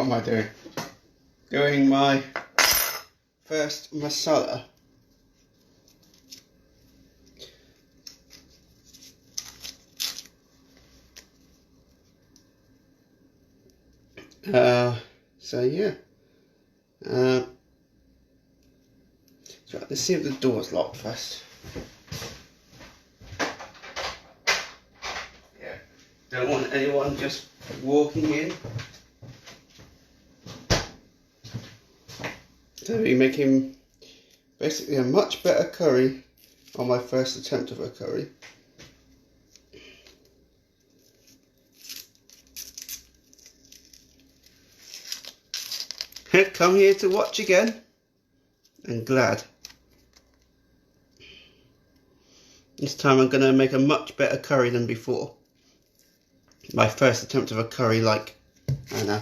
am I doing? Doing my first masala. So yeah. So let's see if the door's locked first. Yeah. Don't want anyone just walking in. So I'll be making basically a much better curry on my first attempt of a curry. Come here to watch again, and glad. This time I'm going to make a much better curry than before. My first attempt of a curry, like, I don't know,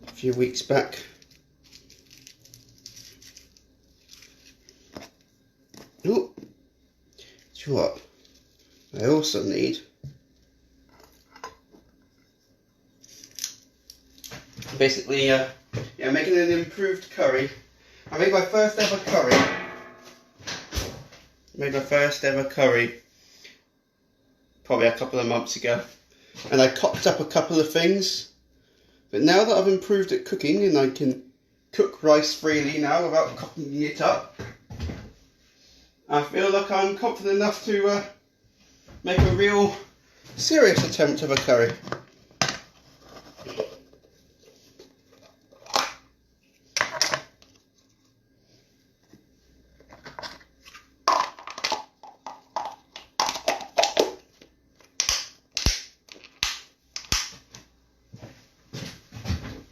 a few weeks back. Oh, do you know what? I also need basically, making an improved curry. I made my first ever curry. Probably a couple of months ago, and I cocked up a couple of things. But now that I've improved at cooking and I can cook rice freely now without cocking it up, I feel like I'm confident enough to make a real serious attempt of a curry.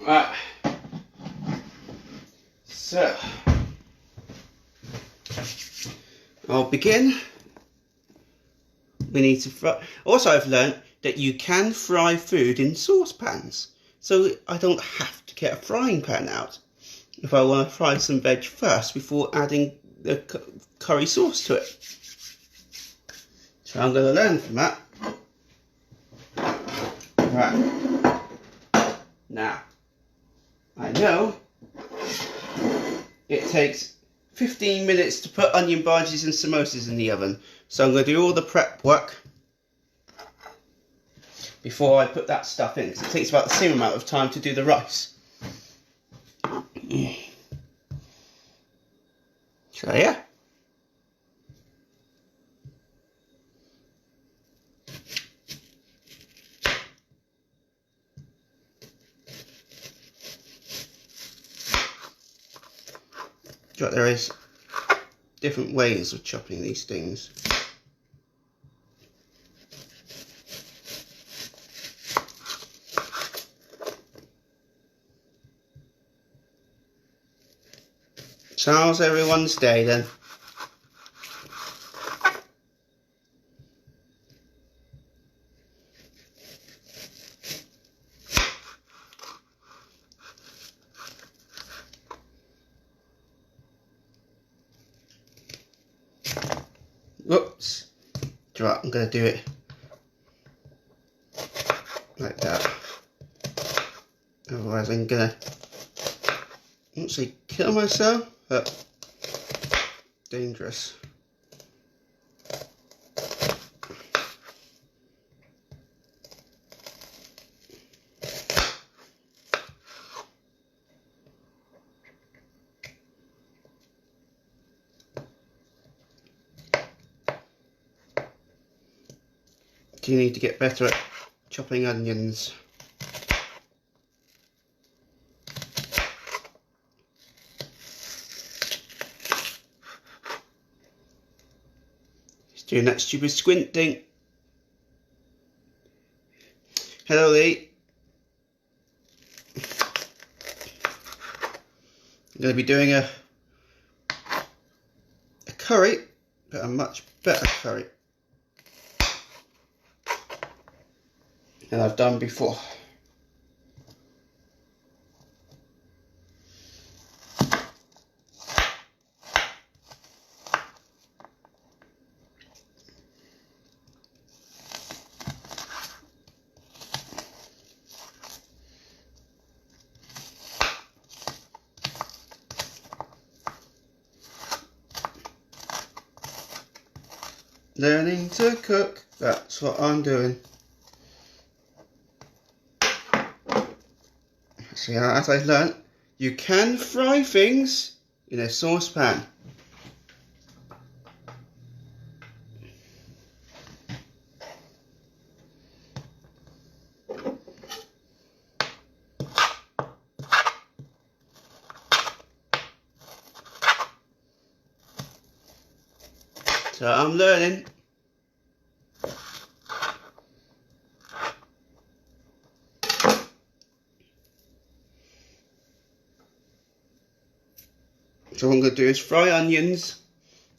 Right, so I'll begin. We need to fry. Also, I've learnt that you can fry food in saucepans, so I don't have to get a frying pan out if I want to fry some veg first before adding the curry sauce to it. So I'm going to learn from that. Right, now I know it takes 15 minutes to put onion bhajis and samosas in the oven, so I'm going to do all the prep work before I put that stuff in, because it takes about the same amount of time to do the rice. So yeah. But there is different ways of chopping these things. So how's everyone's day then? Whoops. Right, I'm going to do it like that. Otherwise I'm going to, I won't say kill myself, but dangerous. You need to get better at chopping onions. He's doing that stupid squinting. Hello, Lee. I'm going to be doing a curry, but a much better curry than I've done before. Learning to cook, that's what I'm doing. So as I've learnt, you can fry things in a saucepan. So I'm learning. So what I'm going to do is fry onions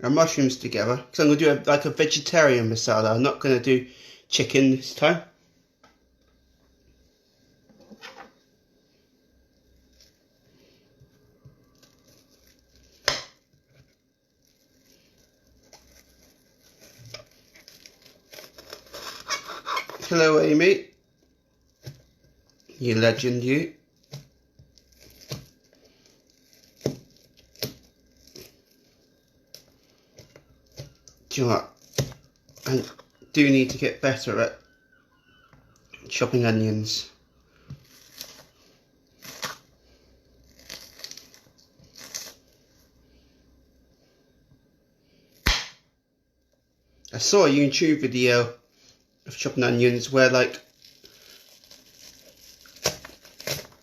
and mushrooms together, because I'm going to do like a vegetarian masala. I'm not going to do chicken this time. Hello Amy, you legend you. Do you know what? I do need to get better at chopping onions. I saw a YouTube video of chopping onions where like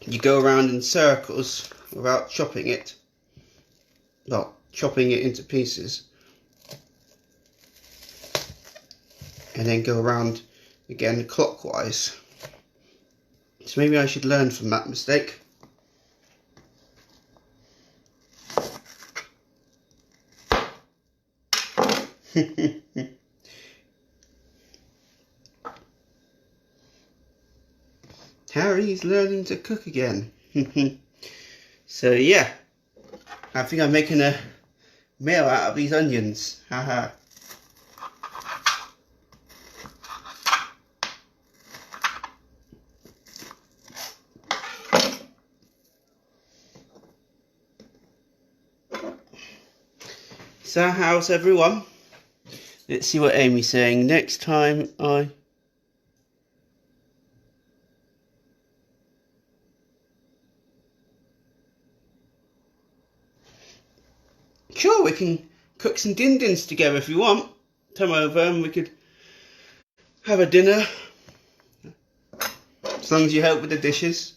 you go around in circles without chopping it. Well, chopping it into pieces. And then go around again clockwise. So maybe I should learn from that mistake. Harry's learning to cook again. So yeah, I think I'm making a meal out of these onions. Haha. So how's everyone? Let's see what Amy's saying. Next time Sure, we can cook some din-dins together if you want. Come over and we could have a dinner. As long as you help with the dishes.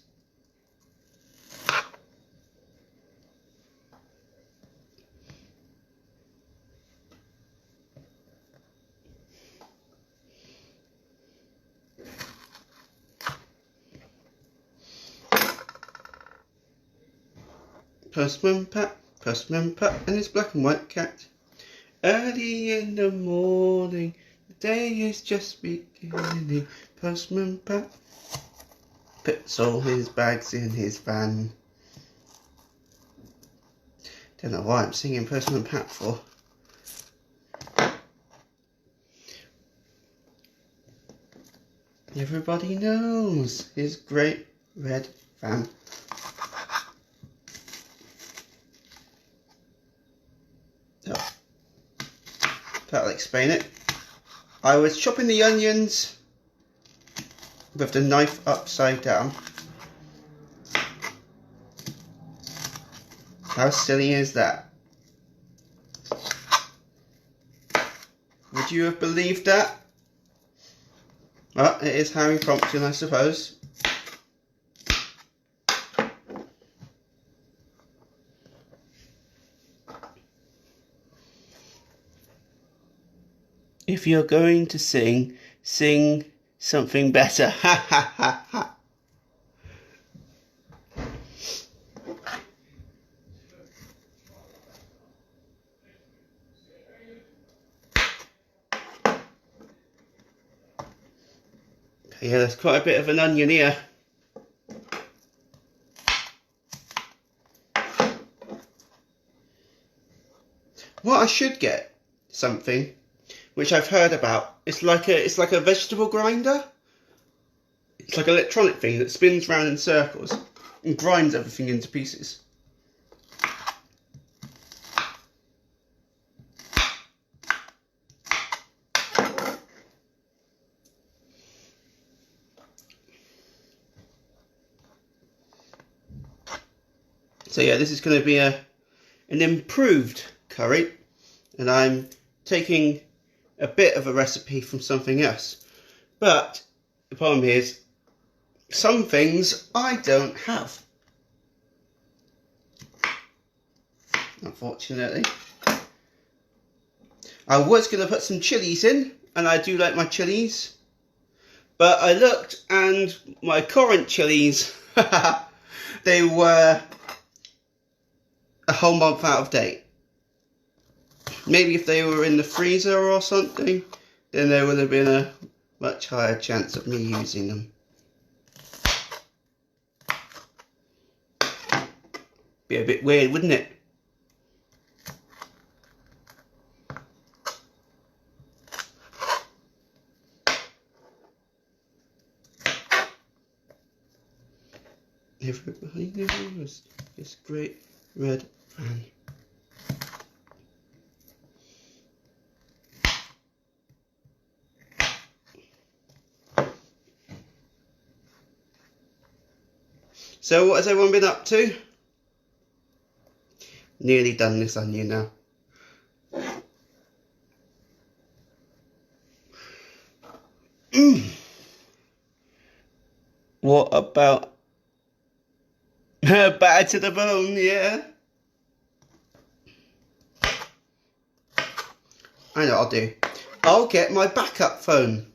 Postman Pat and his black and white cat. Early in the morning, the day is just beginning. Postman Pat puts all his bags in his van. Don't know why I'm singing Postman Pat for. Everybody knows his great red van. Oh, that'll explain it. I was chopping the onions with the knife upside down. How silly is that? Would you have believed that? Well, it is Harry Prompton, I suppose. If you're going to sing, sing something better. Ha ha ha ha. Yeah, there's quite a bit of an onion here. What I should get something which I've heard about. It's like a vegetable grinder. It's like an electronic thing that spins round in circles and grinds everything into pieces. So yeah, this is going to be an improved curry, and I'm taking a bit of a recipe from something else. But the problem is, some things I don't have, unfortunately. I was going to put some chilies in, and I do like my chilies, but I looked and my current chilies, they were a whole month out of date. Maybe if they were in the freezer or something, then there would have been a much higher chance of me using them. Be a bit weird, wouldn't it? Everybody knows this great red van. So what has everyone been up to? Nearly done this onion now. What about batter to the bone, yeah? I know what I'll do. I'll get my backup phone.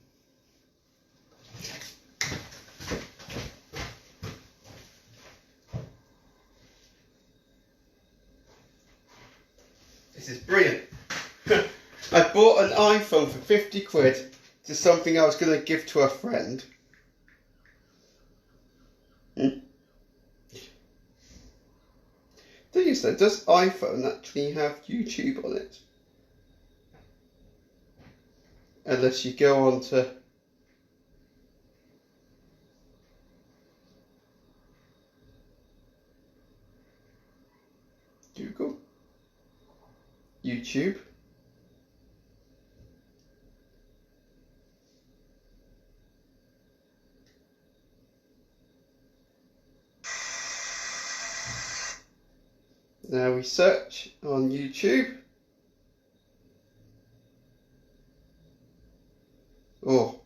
This is brilliant. I bought an iPhone for 50 quid to something I was going to give to a friend. Thing is though, does iPhone actually have YouTube on it? Unless you go on to Google, YouTube. Now we search on YouTube. Oh.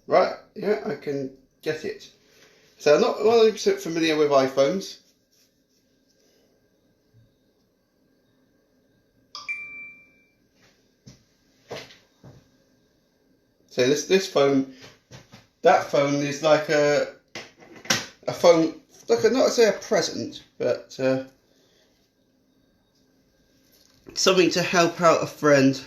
Right, yeah, I can get it. So I'm not 100% familiar with iPhones. So this phone, that phone is like a phone, like not to say a present, but something to help out a friend.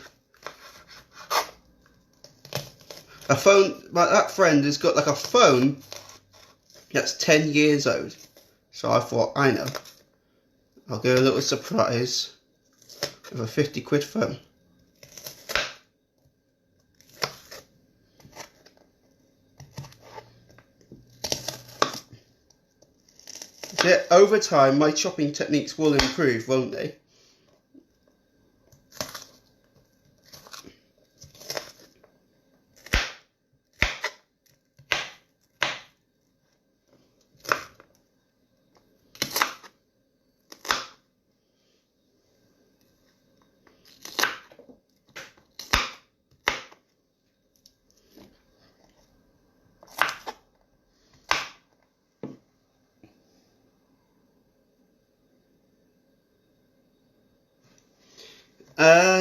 A phone, like that friend has got like a phone that's 10 years old. So I thought, I know, I'll give a little surprise with a 50 quid phone. Yeah, over time my chopping techniques will improve, won't they?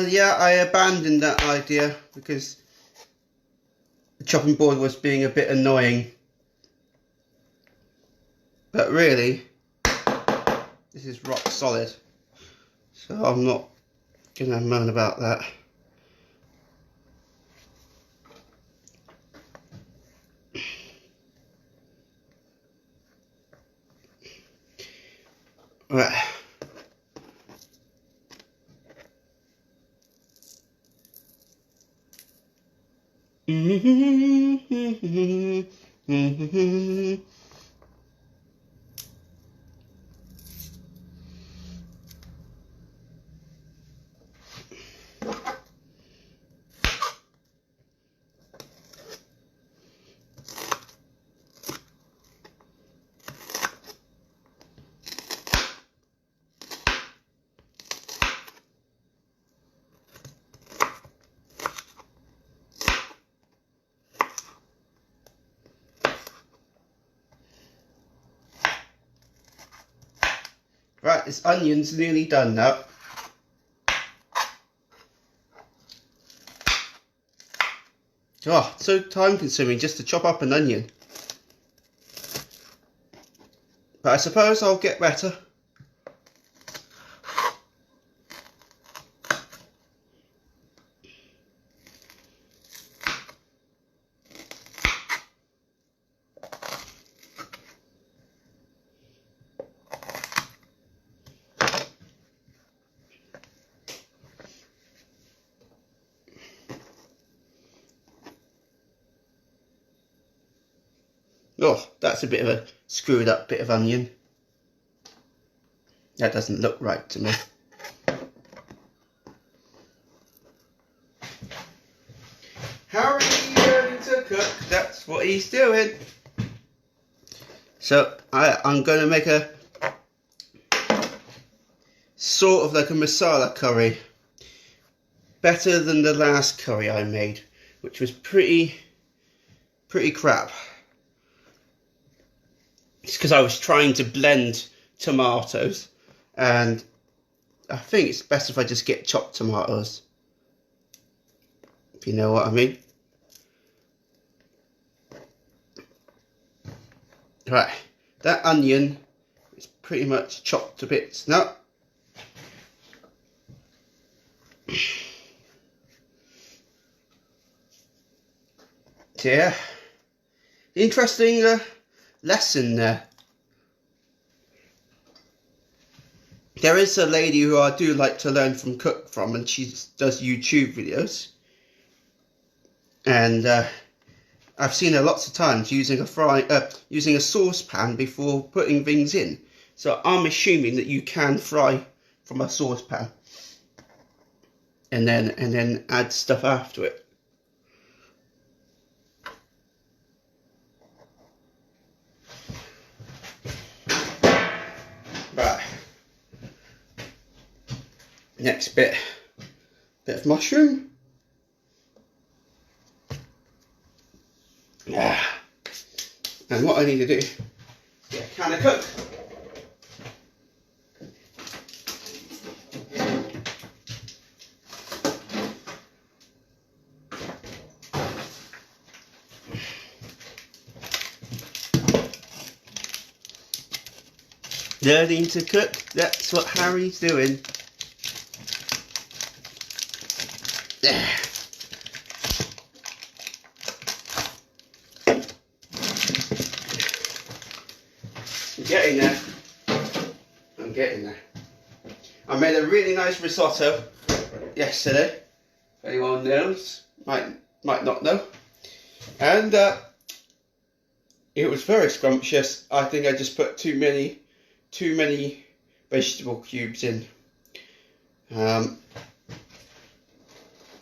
Yeah, I abandoned that idea because the chopping board was being a bit annoying. But really, this is rock solid. So I'm not gonna moan about that. Right. this onion's nearly done now. Oh, it's so time consuming just to chop up an onion. But I suppose I'll get better. Oh, that's a bit of a screwed up bit of onion. That doesn't look right to me. Harry learning to cook, that's what he's doing. So I'm going to make a sort of like a masala curry. Better than the last curry I made, which was pretty crap. It's because I was trying to blend tomatoes, and I think it's best if I just get chopped tomatoes, if you know what I mean. Right, that onion is pretty much chopped to bits now. So yeah, interesting lesson there. There is a lady who I do like to learn from cook from, and she does YouTube videos, and I've seen her lots of times using a saucepan before putting things in. So I'm assuming that you can fry from a saucepan and then add stuff after it. Right. Next bit of mushroom. Yeah. And what I need to do is get a can of Coke. Learning to cook, that's what Harry's doing. Yeah. I'm getting there. I'm getting there. I made a really nice risotto yesterday. If anyone knows, might not know. And it was very scrumptious. I think I just put too many vegetable cubes in. But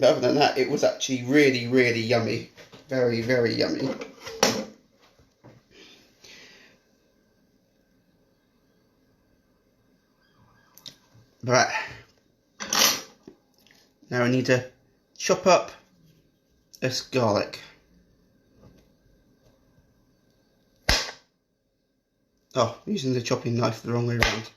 other than that, it was actually really yummy. Very yummy. Right. Now I need to chop up this garlic. Oh, I'm using the chopping knife the wrong way around.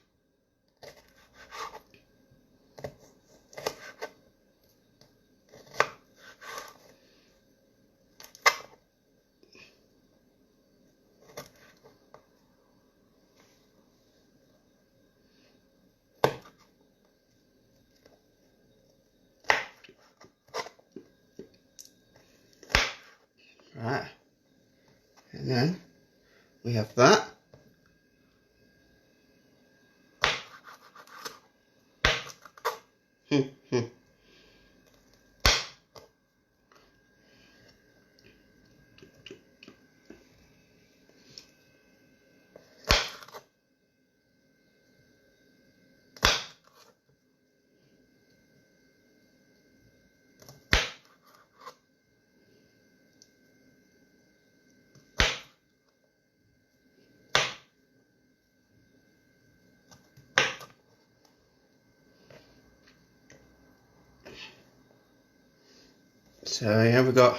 Right, and then we have that. So here we've got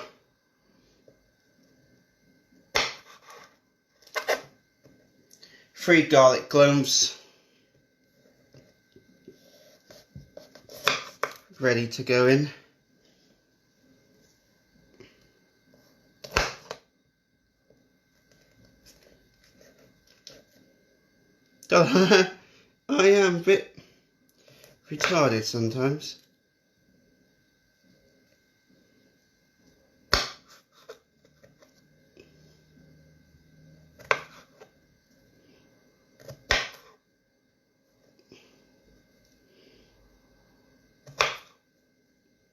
three garlic cloves, ready to go in. I am a bit retarded sometimes.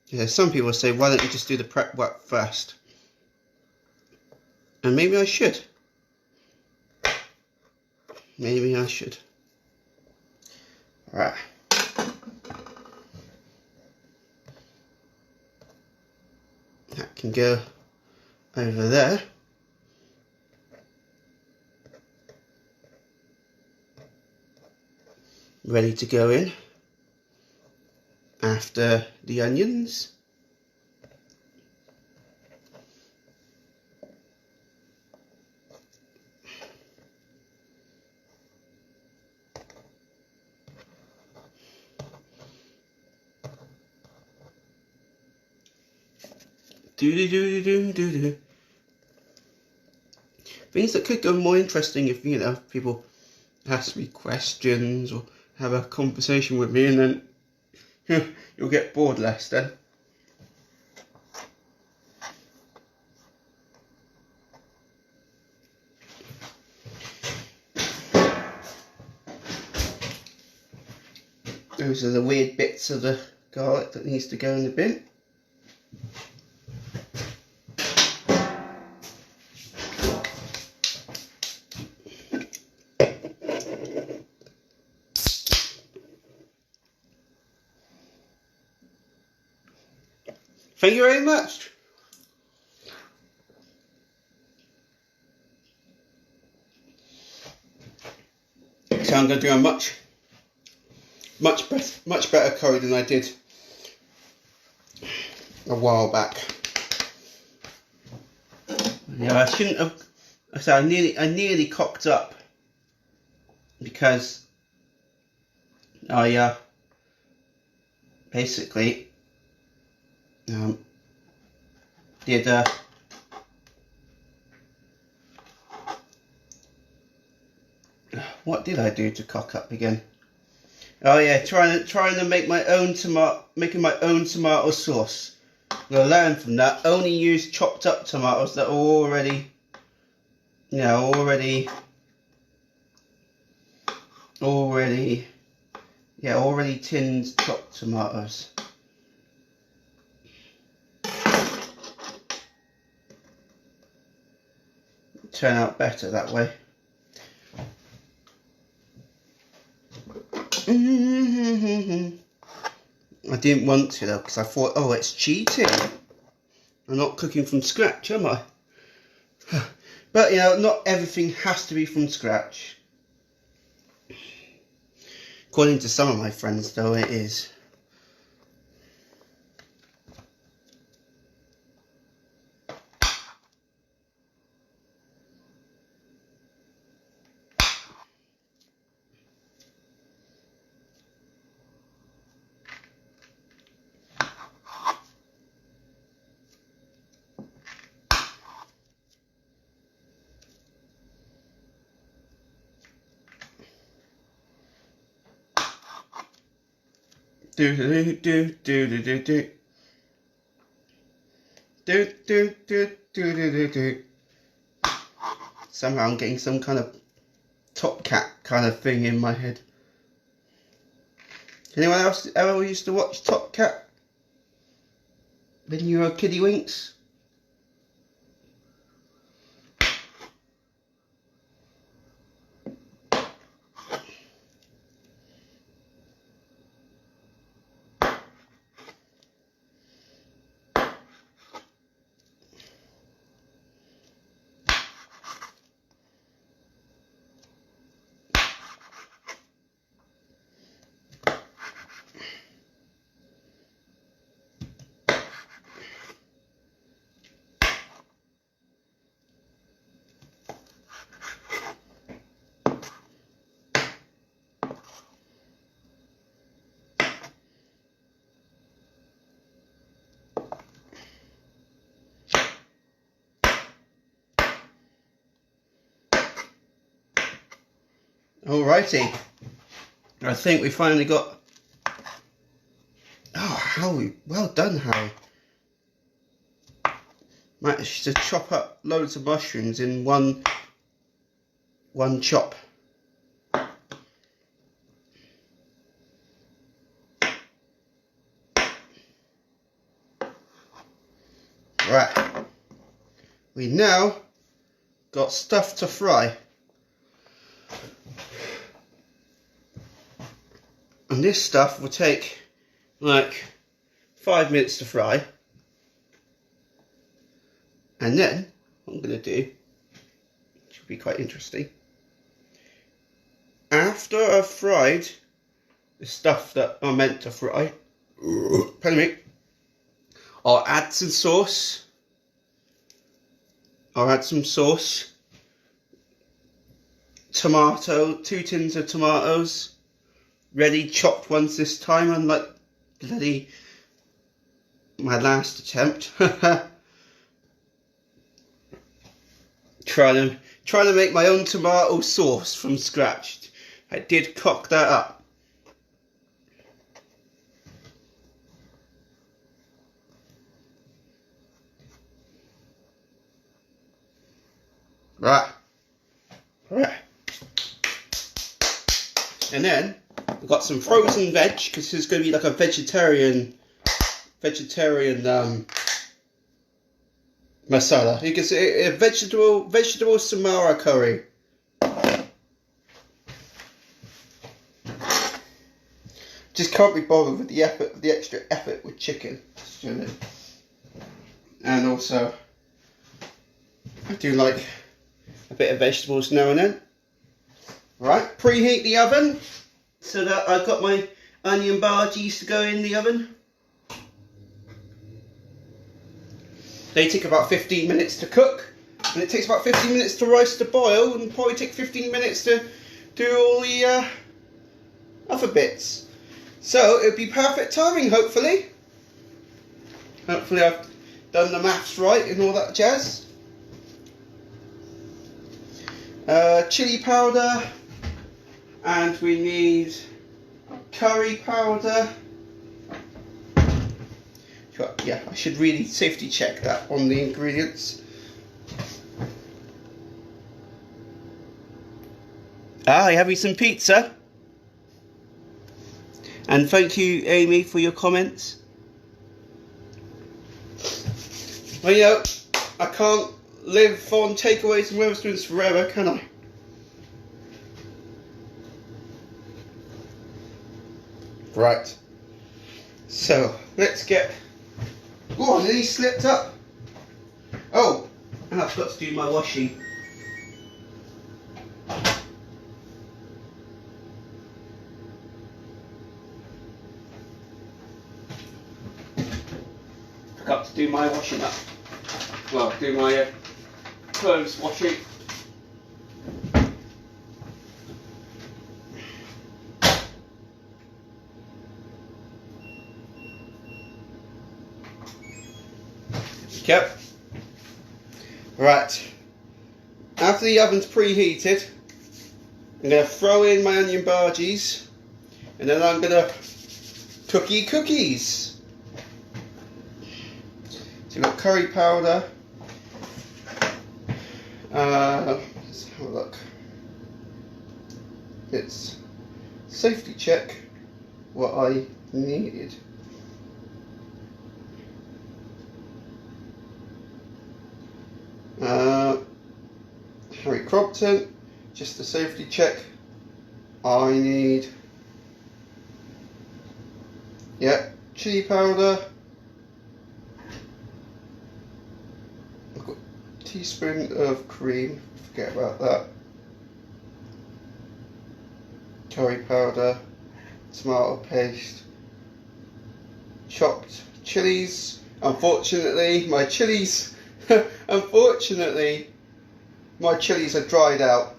Yeah, some people say, why don't you just do the prep work first? And maybe I should. Maybe I should. Right. That can go over there. Ready to go in after the onions. Do. Things that could go more interesting if, you know, people ask me questions or have a conversation with me, and then you'll get bored less then. Those are the weird bits of the garlic that needs to go in the bin. Thank you very much. So I'm going to do a much better curry than I did a while back. Yeah, I shouldn't have. So I nearly cocked up because I basically did what did I do to cock up again? Oh yeah, trying to make my own tomato sauce. I'm gonna learn from that. Only use chopped up tomatoes that are already, you know, already tinned chopped tomatoes. Turn out better that way. I didn't want to though, because I thought, oh, it's cheating. I'm not cooking from scratch, am I? But you know, not everything has to be from scratch. According to some of my friends though, it is. Do. Somehow I'm getting some kind of Top Cat kind of thing in my head. Anyone else ever used to watch Top Cat when you were kiddie winks? Alrighty. I think we finally got... Oh, Howie. Well done, Howie. Managed to chop up loads of mushrooms in one chop. Right. We now got stuff to fry. And this stuff will take like 5 minutes to fry. And then what I'm going to do, which will be quite interesting, after I've fried the stuff that I meant to fry, pardon me, I'll add some sauce. I'll add some sauce, tomato, 2 tins of tomatoes, ready chopped ones this time, unlike bloody my last attempt. Trying to make my own tomato sauce from scratch. I did cock that up. Right. And then I've got some frozen veg, because there's going to be like a vegetarian masala. You can say a vegetable Samara curry. Just can't be bothered with the extra effort with chicken. And also, I do like a bit of vegetables now and then. Right, preheat the oven so that I've got my onion bhajias to go in the oven. They take about 15 minutes to cook, and it takes about 15 minutes to rice to boil, and probably take 15 minutes to do all the other bits. So it'll be perfect timing, hopefully. Hopefully I've done the maths right and all that jazz. Chili powder, and we need curry powder. Yeah, I should really safety check that on the ingredients. Ah, you having some pizza? And thank you, Amy, for your comments. Well, you know, I can't live on takeaways and Wetherspoons forever, can I? Right. So, let's get... Oh, I nearly slipped up. Oh, and I've got to do my washing. Forgot to do my washing up. Well, do my clothes washing. Yep. Right. After the oven's preheated, I'm going to throw in my onion bhajias, and then I'm going to cookies. So we've got curry powder. Let's have a look. Let's safety check what I needed. Harry Crompton, just a safety check. I need, yeah, chili powder. I've got a teaspoon of cream, forget about that. Curry powder, tomato paste, chopped chilies. Unfortunately, my chilies my chilies are dried out.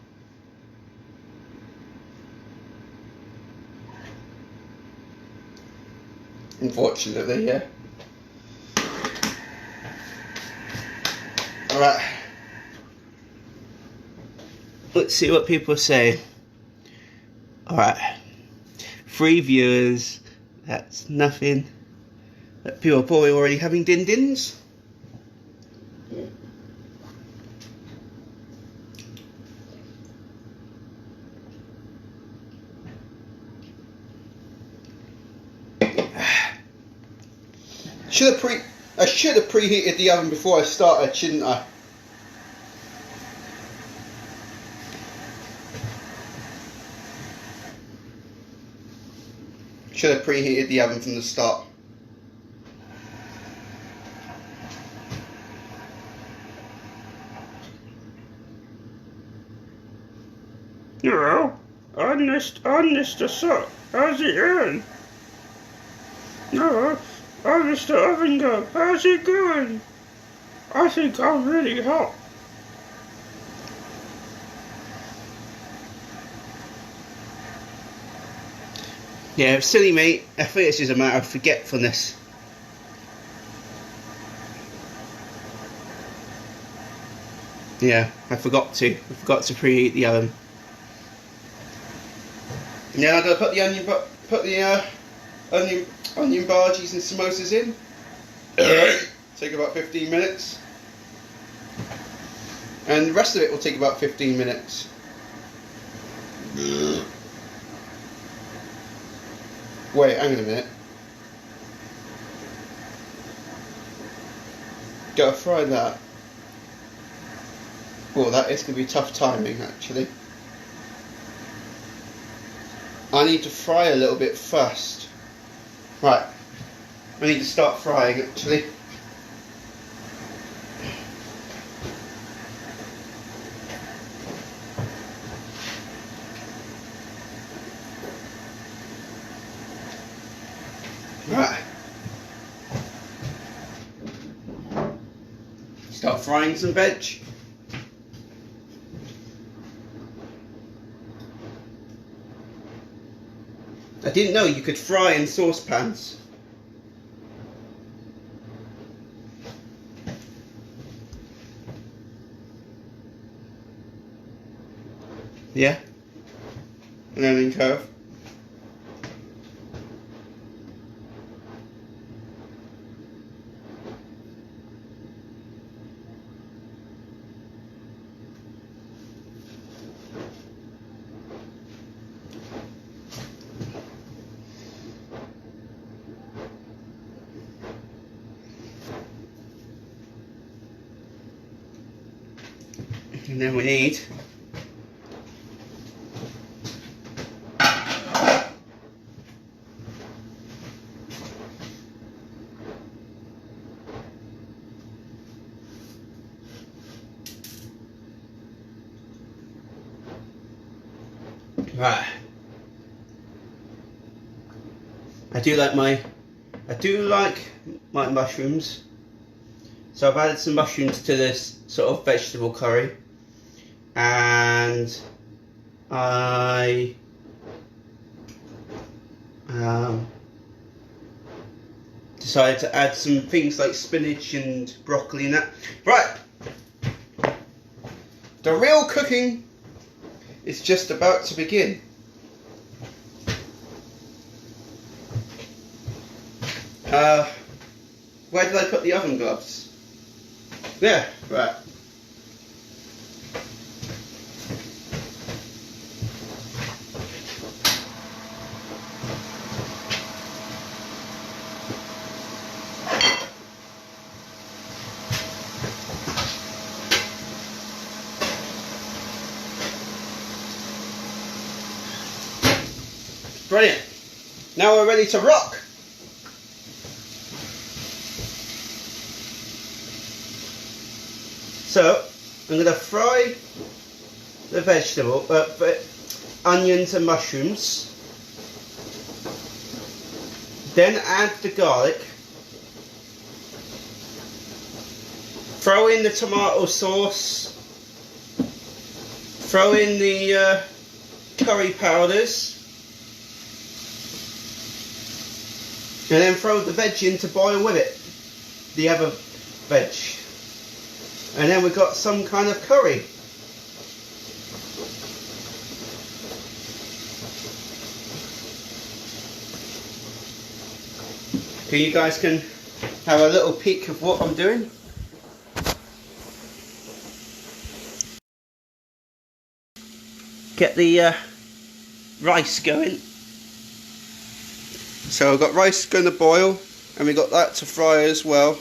Unfortunately, yeah. Alright. Let's see what people say. Alright, 3 viewers, that's nothing. But people are probably already having din-dins. I should have preheated the oven before I started, shouldn't I? Should have preheated the oven from the start. Yeah, Mr. Suck, how's it going? No, I'm Mr. Oven Guy, how's it going? I think I'm really hot. Yeah, silly mate. I think it's just a matter of forgetfulness. Yeah, I forgot to preheat the oven. Now I'm gonna put the onion bhajis and samosas in. Take about 15 minutes, and the rest of it will take about 15 minutes. Wait, hang on a minute. Gotta fry that. Well, that is going to be tough timing, actually. I need to fry a little bit first. Right. I need to start frying, actually. Right. Start frying some veg. I didn't know you could fry in saucepans. Yeah. Learning curve. And then we need right. I do like my mushrooms. So I've added some mushrooms to this sort of vegetable curry. And I decided to add some things like spinach and broccoli and that. Right, the real cooking is just about to begin. Where did I put the oven gloves? There, right. Brilliant. Now we're ready to rock. So I'm going to fry the onions and mushrooms. Then add the garlic. Throw in the tomato sauce. Throw in the curry powders. And then throw the veg in to boil with it. The other veg. And then we've got some kind of curry. So you guys can have a little peek of what I'm doing. Get the rice going. So I've got rice going to boil, and we've got that to fry as well.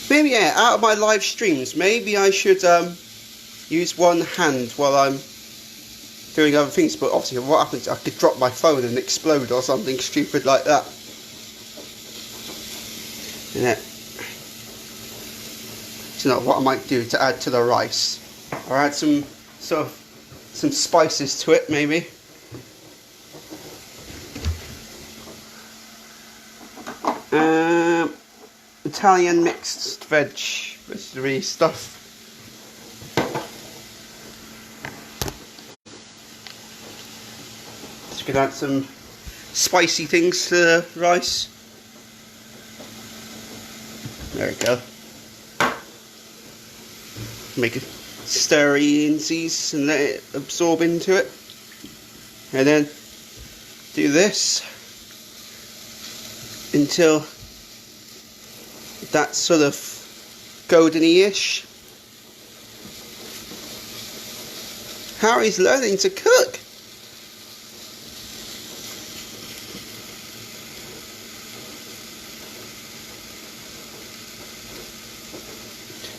Maybe, yeah, out of my live streams, maybe I should use one hand while I'm doing other things, but obviously what happens, I could drop my phone and explode or something stupid like that. Yeah. So now what I might do to add to the rice, I'll add some spices to it, maybe. Italian mixed vegetable stuff. Just gonna add some spicy things to the rice. There we go. Make it stir-insies and let it absorb into it. And then do this until that's sort of goldeny-ish. Harry's learning to cook.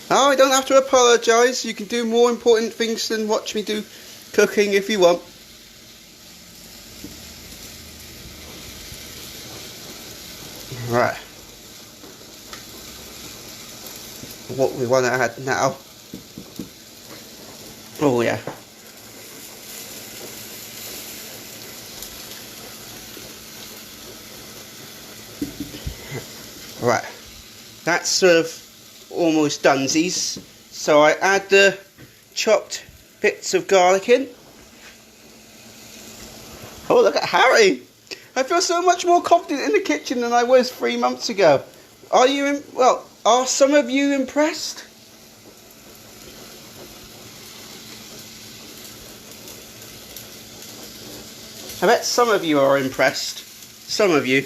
Oh, I don't have to apologise. You can do more important things than watch me do cooking if you want. Right. What we want to add now. Oh yeah. Right. That's sort of almost donesies. So I add the chopped bits of garlic in. Oh, look at Harry! I feel so much more confident in the kitchen than I was 3 months ago. Are you are some of you impressed? I bet some of you are impressed. Some of you.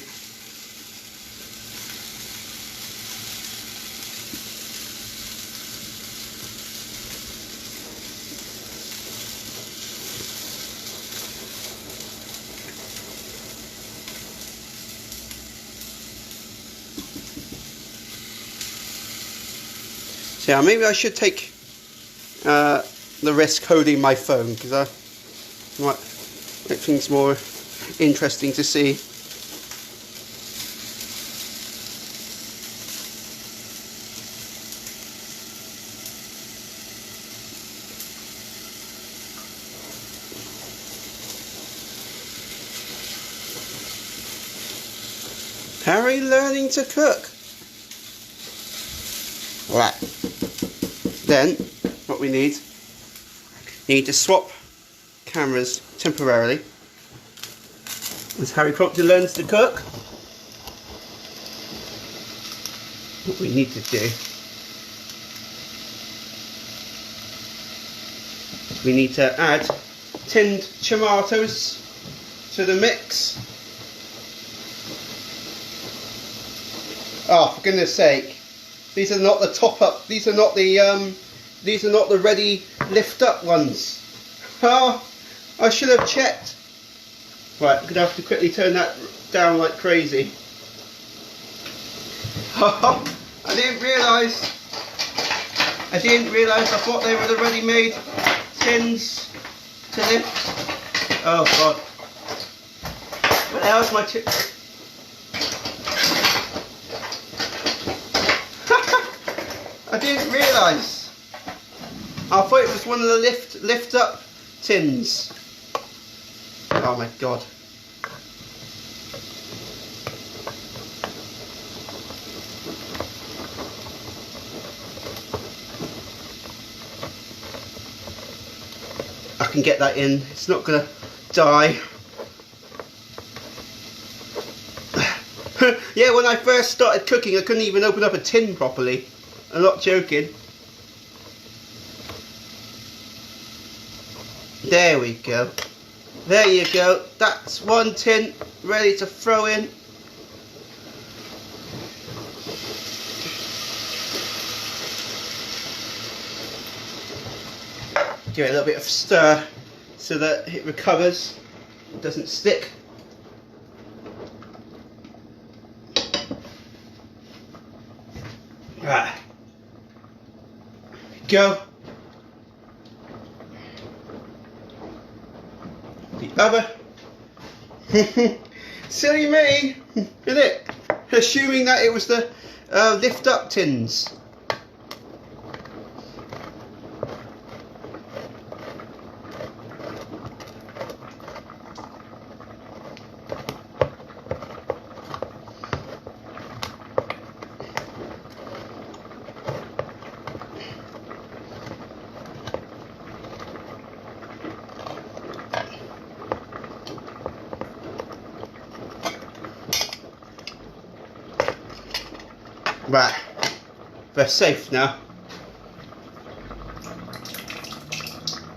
So yeah, maybe I should take the risk holding my phone, because I might make things more interesting to see. Harry learning to cook. Right. Then, what we need to swap cameras temporarily as Harry promptly learns to cook. What we need to do, we need to add tinned tomatoes to the mix. Oh, for goodness sake. These are not the top up, these are not the ready lift up ones. Oh, I should have checked. Right, I'm going to have to quickly turn that down like crazy. Oh, I didn't realise, I thought they were the ready made tins to lift. Oh God. Where the hell's my chip? I didn't realise. I thought it was one of the lift up tins. Oh my God. I can get that in. It's not gonna die. Yeah, when I first started cooking, I couldn't even open up a tin properly. I'm not joking. There we go. There you go. That's one tin ready to throw in. Give it a little bit of stir so that it recovers, it doesn't stick. Right. Go. The other. Silly me, isn't it? Assuming that it was the lift up tins. Right, they're safe now.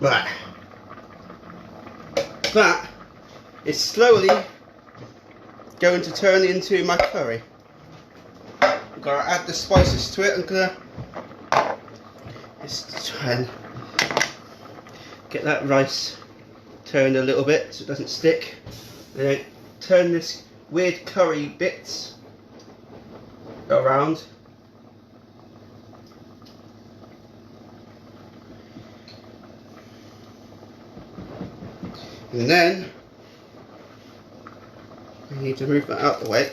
Right, that is slowly going to turn into my curry. I'm going to add the spices to it. I'm going to just try and get that rice turned a little bit so it doesn't stick. And then turn this weird curry bits around. And then I need to move that out the way.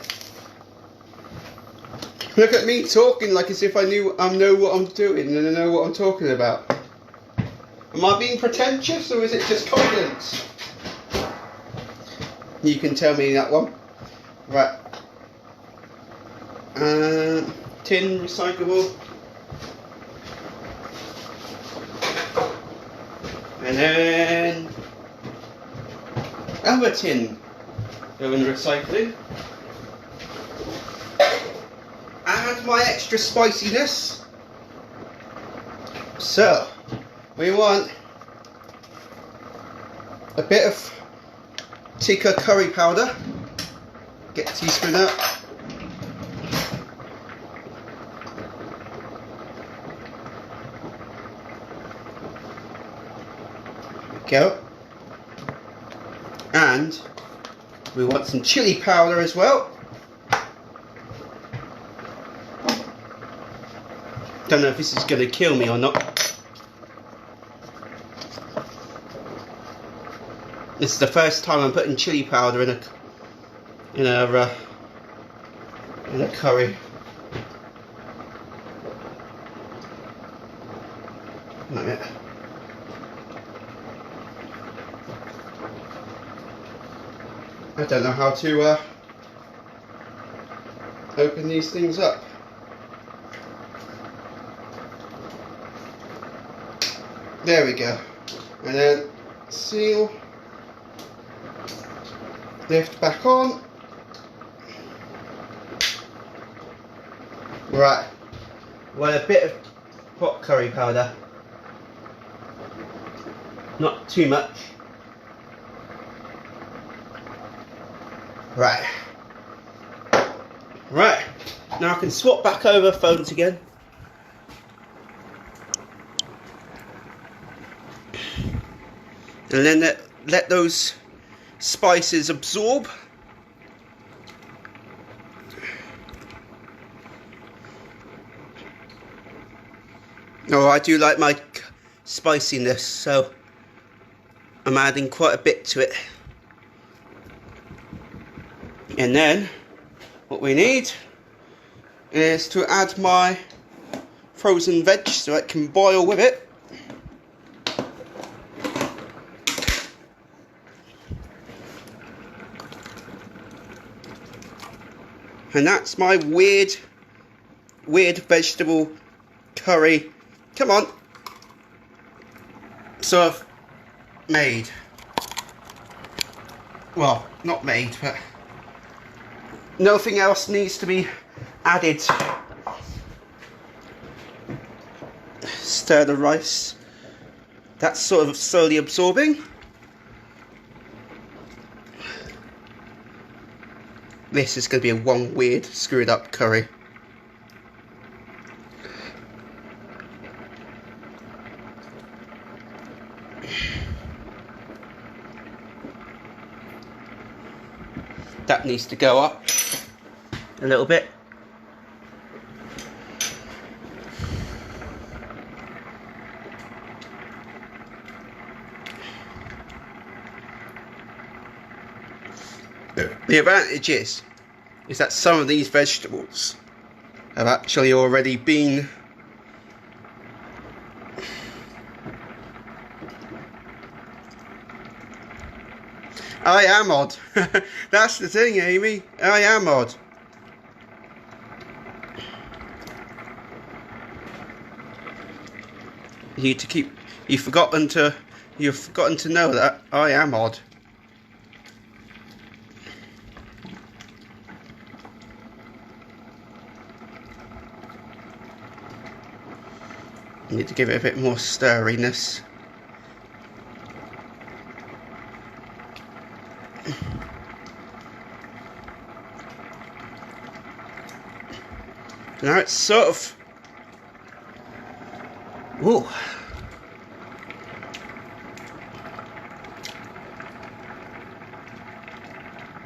Look at me talking like as if I know what I'm doing and I know what I'm talking about. Am I being pretentious or is it just confidence? You can tell me that one. Right. Tin recyclable. And then other tin go in recycling. Add my extra spiciness. So we want a bit of tikka curry powder. Get a teaspoon out. Go. And we want some chili powder as well. Don't know if this is going to kill me or not. This is the first time I'm putting chili powder in a curry. Not yet. I don't know how to open these things up. There we go. And then seal, lift back on. Right, well, a bit of hot curry powder, not too much. Right. Right. Now I can swap back over phones again. And then let those spices absorb. Oh, I do like my spiciness, so I'm adding quite a bit to it. And then what we need is to add my frozen veg so it can boil with it. And that's my weird vegetable curry. Come on. Sort of made. Well, not made, but Nothing else needs to be added. Stir the rice. That's sort of slowly absorbing. This is going to be one weird, screwed up curry. That needs to go up a little bit. The advantage is that some of these vegetables have actually already been I am odd. That's the thing, Amy. I am odd. You've forgotten to know that I am odd. Need to give it a bit more stirriness. Now it's sort of... Ooh.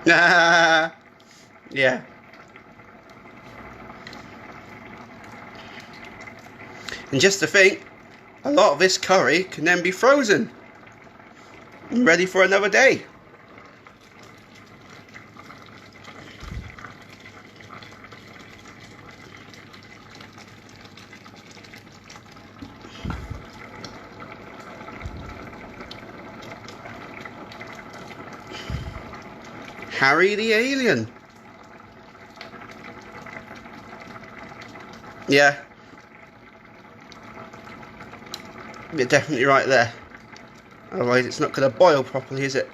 Yeah. And just to think, a lot of this curry can then be frozen and ready for another day. Harry the alien. Yeah. You're definitely right there. Otherwise it's not going to boil properly, is it?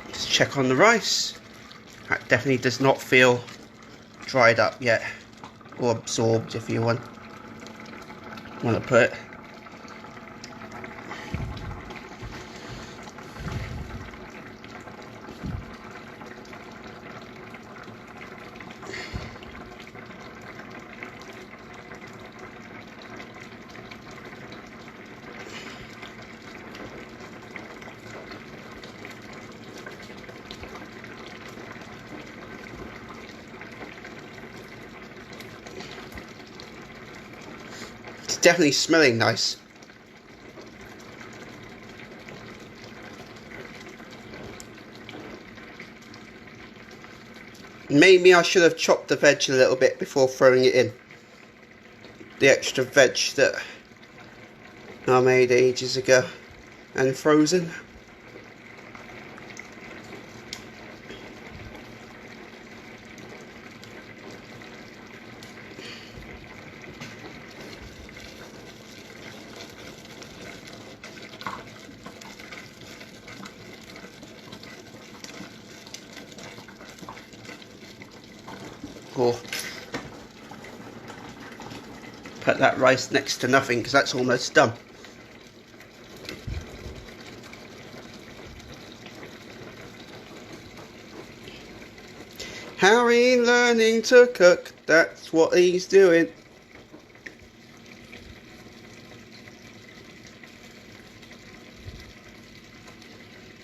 Just check on the rice. That definitely does not feel dried up yet, or absorbed, if you want to put it. It's definitely smelling nice. Maybe I should have chopped the veg a little bit before throwing it in. The extra veg that I made ages ago and frozen. Or put that rice next to nothing because that's almost done. Harry learning to cook, that's what he's doing.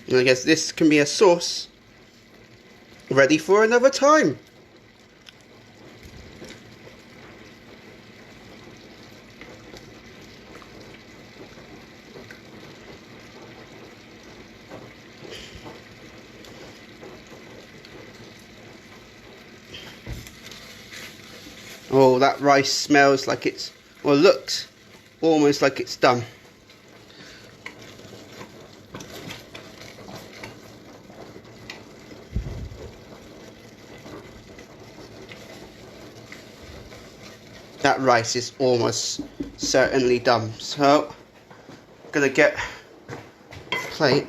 And I guess this can be a sauce ready for another time. Oh, that rice smells like it's, or looks almost like it's done. that rice is almost certainly done. So I'm gonna get a plate.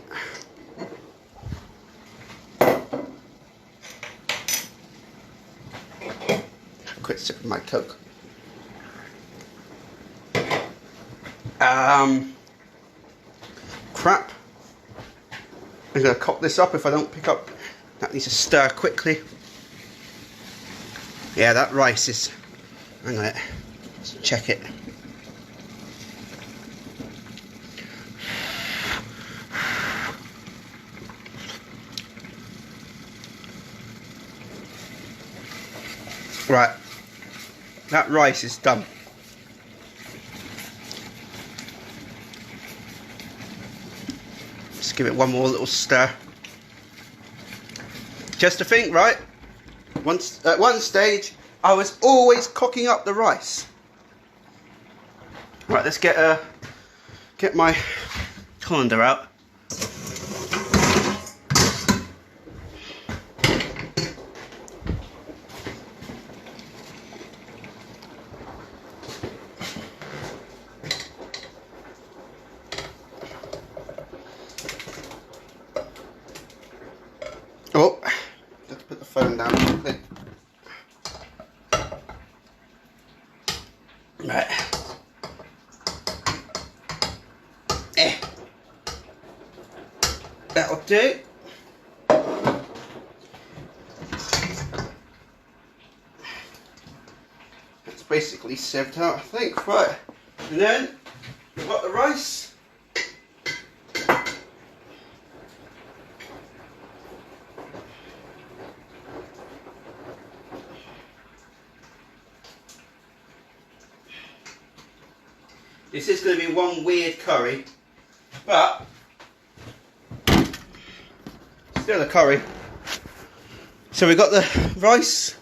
Quick sip of my Coke. Crap. I'm gonna cock this up if I don't pick up. That needs to stir quickly. Yeah, that rice is. Hang on, let's check it. Right, that rice is done. Just give it one more little stir. Just to think, right? Once at one stage, I was always cocking up the rice. Right, let's get my colander out. Oh, let's put the phone down quickly. Right. That'll do. It's basically sieved out, I think. Right. And then we've got the rice. This is going to be one weird curry, but still a curry. So we've got the rice.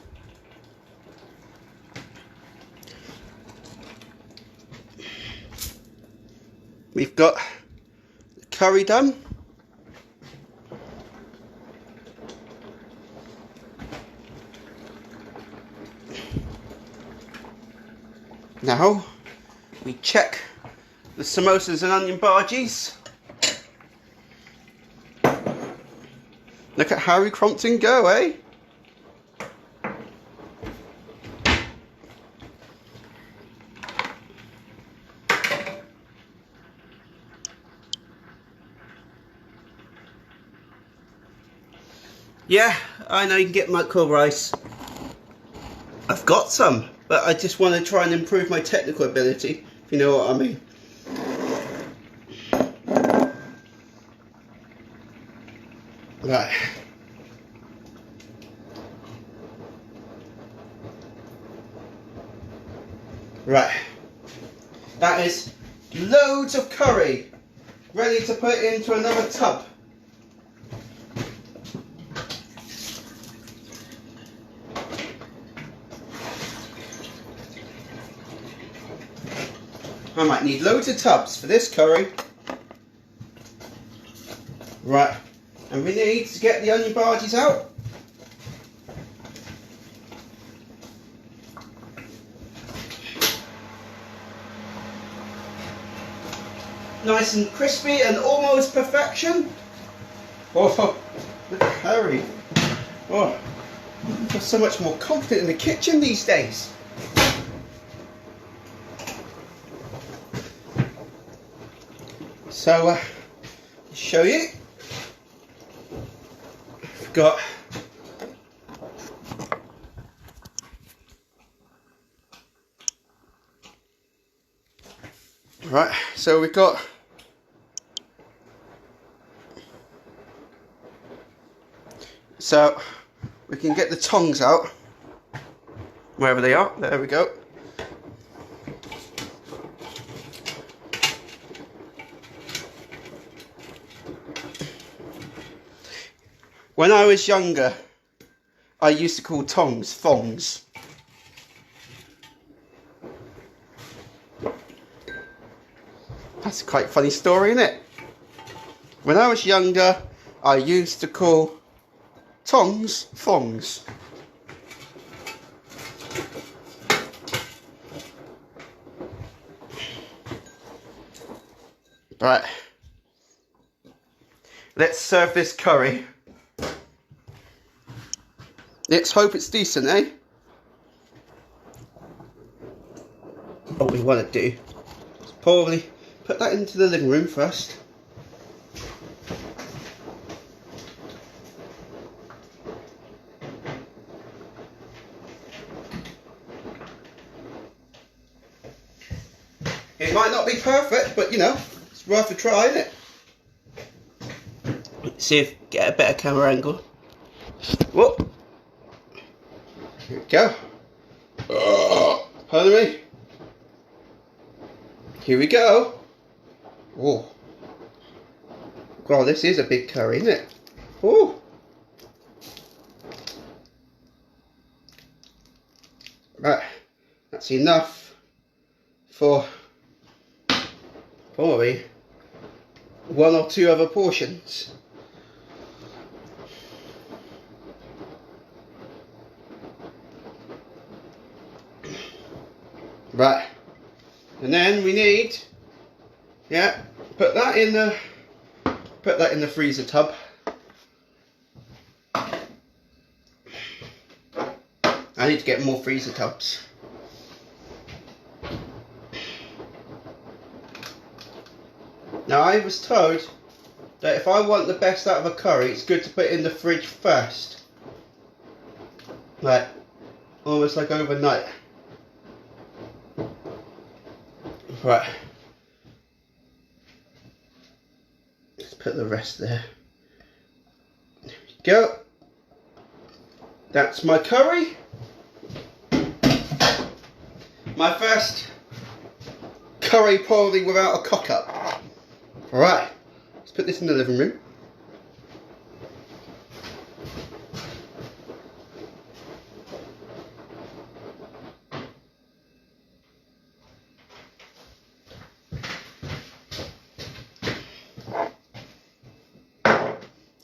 We've got the curry done. Now we check the samosas and onion bhajis. Look at Harry Crompton go, eh? Yeah, I know you can get micro rice. I've got some, but I just want to try and improve my technical ability, if you know what I mean. Right. Right. That is loads of curry ready to put into another tub. I might need loads of tubs for this curry. Right. And we need to get the onion bhajis out. Nice and crispy and almost perfection. Oh, look at Harry. Oh, I feel so much more confident in the kitchen these days. So, show you. We've got right. So we've got we can get the tongs out wherever they are. There we go. When I was younger, I used to call tongs thongs. That's a quite funny story, isn't it? When I was younger, I used to call tongs thongs. Right. Let's serve this curry. Let's hope it's decent, eh? What we want to do is probably put that into the living room first. It might not be perfect, but you know, it's worth a try, isn't it? Let's see if get a better camera angle. Whoop. Here we go. Pardon me. Here we go. Oh. God, this is a big curry, isn't it? Oh. Right. That's enough for probably 1 or 2 other portions. Right, and then we need, put that in the freezer tub. I need to get more freezer tubs. Now I was told that if I want the best out of a curry, it's good to put it in the fridge first, like almost like overnight. Right, let's put the rest there. There we go. That's my curry. My first curry probably without a cock up. Alright, let's put this in the living room.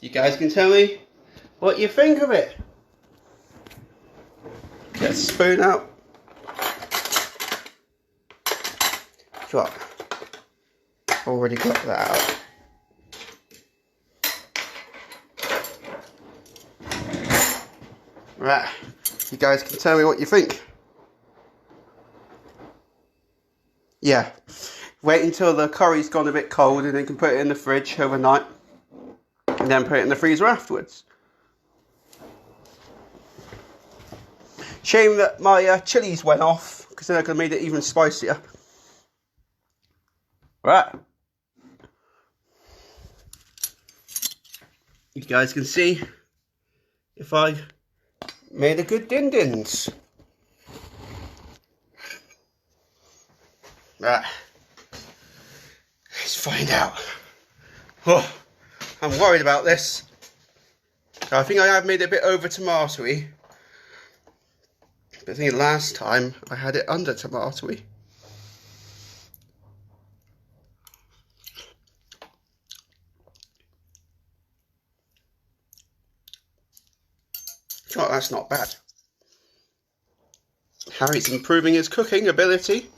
You guys can tell me what you think of it. Get a spoon out. What? Already got that out. Right, you guys can tell me what you think. Yeah, wait until the curry's gone a bit cold and then you can put it in the fridge overnight. And then put it in the freezer afterwards. Shame that my chilies went off, because then I could have made it even spicier. Right. You guys can see if I made a good din-dins. Right. Let's find out. Oh. I'm worried about this. I think I have made it a bit over tomatoey. But I think last time I had it under tomatoey. Oh, that's not bad. Harry's improving his cooking ability.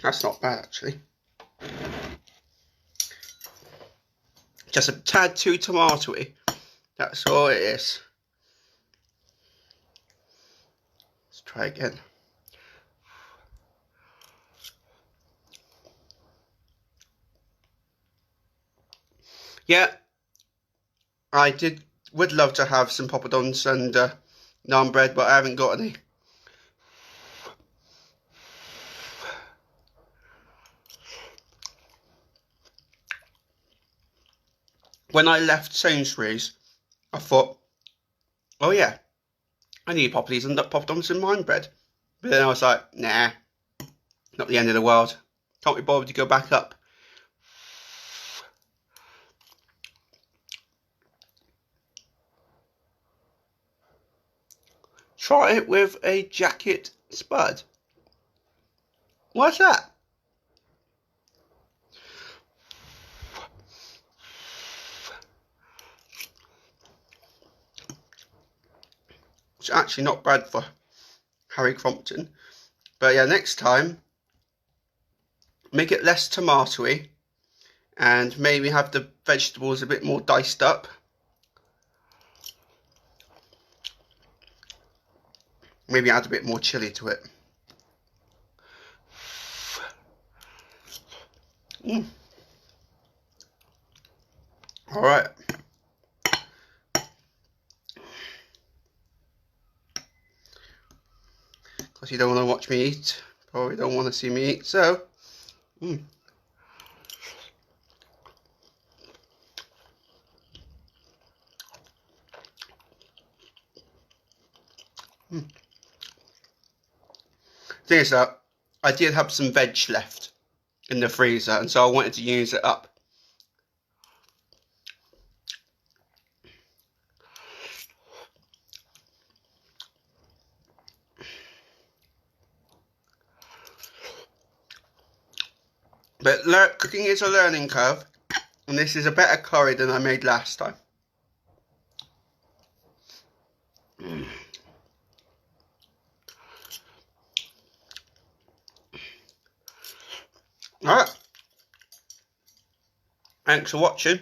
That's not bad, actually. Just a tad too tomatoey. That's all it is. Let's try again. Yeah, I would love to have some poppadoms and naan bread, but I haven't got any. When I left Sainsbury's, I thought, oh yeah, I need poppies and poppadoms and naan bread. But then I was like, nah, not the end of the world. Can't be bothered to go back up. Try it with a jacket spud. What's that? It's actually not bad for Harry Crompton. But yeah, next time make it less tomatoey, and maybe have the vegetables a bit more diced up. Maybe add a bit more chilli to it. Alright. Because you don't want to watch me eat. Probably don't want to see me eat, so. Thing is that I did have some veg left in the freezer, and so I wanted to use it up. But cooking is a learning curve, and this is a better curry than I made last time. Alright. Thanks for watching.